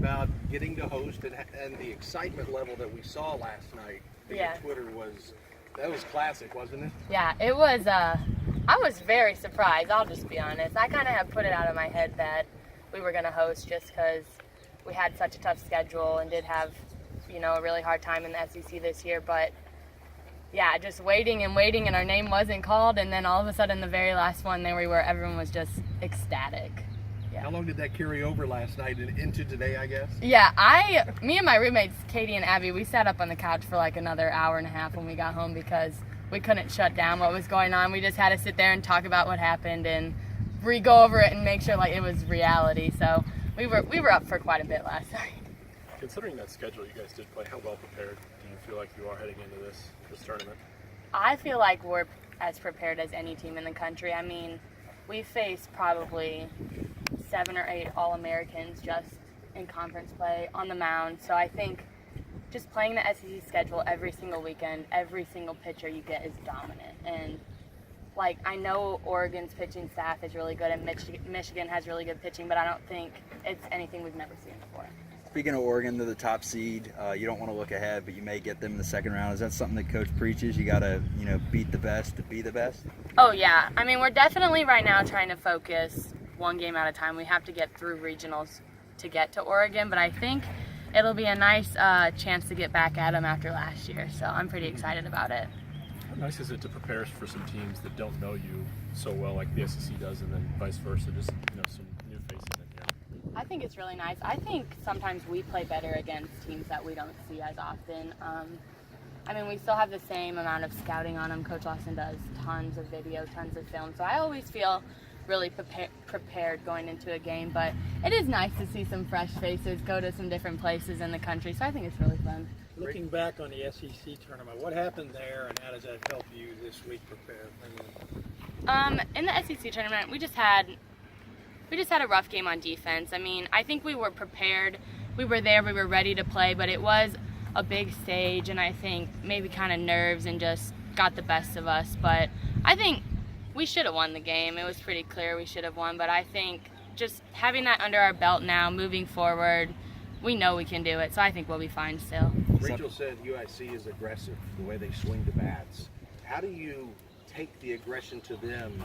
about getting to host and the excitement level that we saw last night via Twitter that was classic, wasn't it? Yeah, it was. I was very surprised, I'll just be honest. I kind of had put it out of my head that we were going to host just because we had such a tough schedule and did have, a really hard time in the SEC this year. But, yeah, just waiting and our name wasn't called. And then all of a sudden, the very last one, there we were. Everyone was just ecstatic. Yeah. How long did that carry over last night and into today, I guess? Yeah, me and my roommates, Katie and Abby, we sat up on the couch for like another hour and a half when we got home because we couldn't shut down what was going on. We just had to sit there and talk about what happened and go over it and make sure like it was reality. So we were up for quite a bit last night. Considering that schedule you guys did play, how well prepared do you feel like you are heading into this tournament? I feel like we're as prepared as any team in the country. I mean, we faced probably 7 or 8 All-Americans just in conference play on the mound. So I think just playing the SEC schedule every single weekend, every single pitcher you get is dominant. And like, I know Oregon's pitching staff is really good and Michigan has really good pitching, but I don't think it's anything we've never seen before. Speaking of Oregon, they're the top seed. You don't want to look ahead, but you may get them in the second round. Is that something that Coach preaches? You got to, beat the best to be the best? Oh, yeah. I mean, we're definitely right now trying to focus one game at a time. We have to get through regionals to get to Oregon, but I think it'll be a nice chance to get back at them after last year. So I'm pretty excited about it. How nice is it to prepare for some teams that don't know you so well, like the SEC does, and then vice versa, just some new faces in here? I think it's really nice. I think sometimes we play better against teams that we don't see as often. I mean, we still have the same amount of scouting on them. Coach Lawson does tons of video, tons of film. So I always feel really prepared going into a game. But it is nice to see some fresh faces, go to some different places in the country. So I think it's really fun. Looking back on the SEC tournament, what happened there and how does that help you this week prepare? In the SEC tournament, we just had a rough game on defense. I mean, I think we were prepared. We were there, we were ready to play, but it was a big stage, and I think maybe kind of nerves and just got the best of us. But I think we should have won the game. It was pretty clear we should have won, but I think just having that under our belt now, moving forward, we know we can do it, so I think we'll be fine still. Rachel said UIC is aggressive, the way they swing the bats. How do you take the aggression to them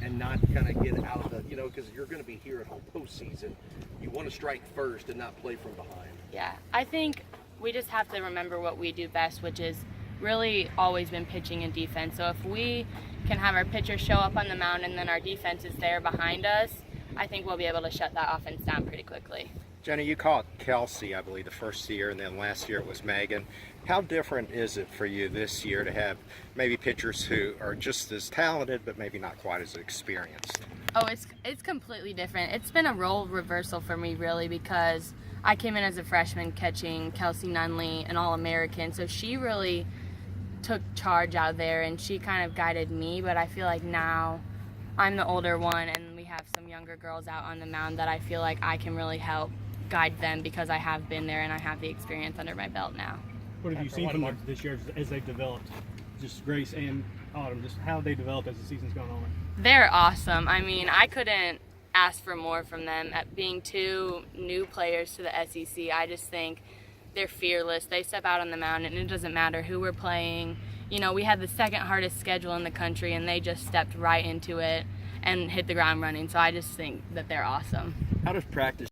and not kind of get out of the, because you're going to be here at whole postseason. You want to strike first and not play from behind. Yeah, I think we just have to remember what we do best, which is really always been pitching and defense. So if we can have our pitchers show up on the mound and then our defense is there behind us, I think we'll be able to shut that offense down pretty quickly. Jenny, you caught Kelsey, I believe, the first year, and then last year it was Megan. How different is it for you this year to have maybe pitchers who are just as talented but maybe not quite as experienced? Oh, it's completely different. It's been a role reversal for me, really, because I came in as a freshman catching Kelsey Nunley, an All-American, so she really took charge out there, and she kind of guided me, but I feel like now I'm the older one, and we have some younger girls out on the mound that I feel like I can really help guide them because I have been there and I have the experience under my belt now. What have you seen from them this year as they've developed? Just Grace and Autumn, just how they developed as the season's gone on? They're awesome. I mean, I couldn't ask for more from them. At being 2 new players to the SEC, I just think they're fearless. They step out on the mound and it doesn't matter who we're playing. We had the second hardest schedule in the country and they just stepped right into it and hit the ground running. So I just think that they're awesome. How does practice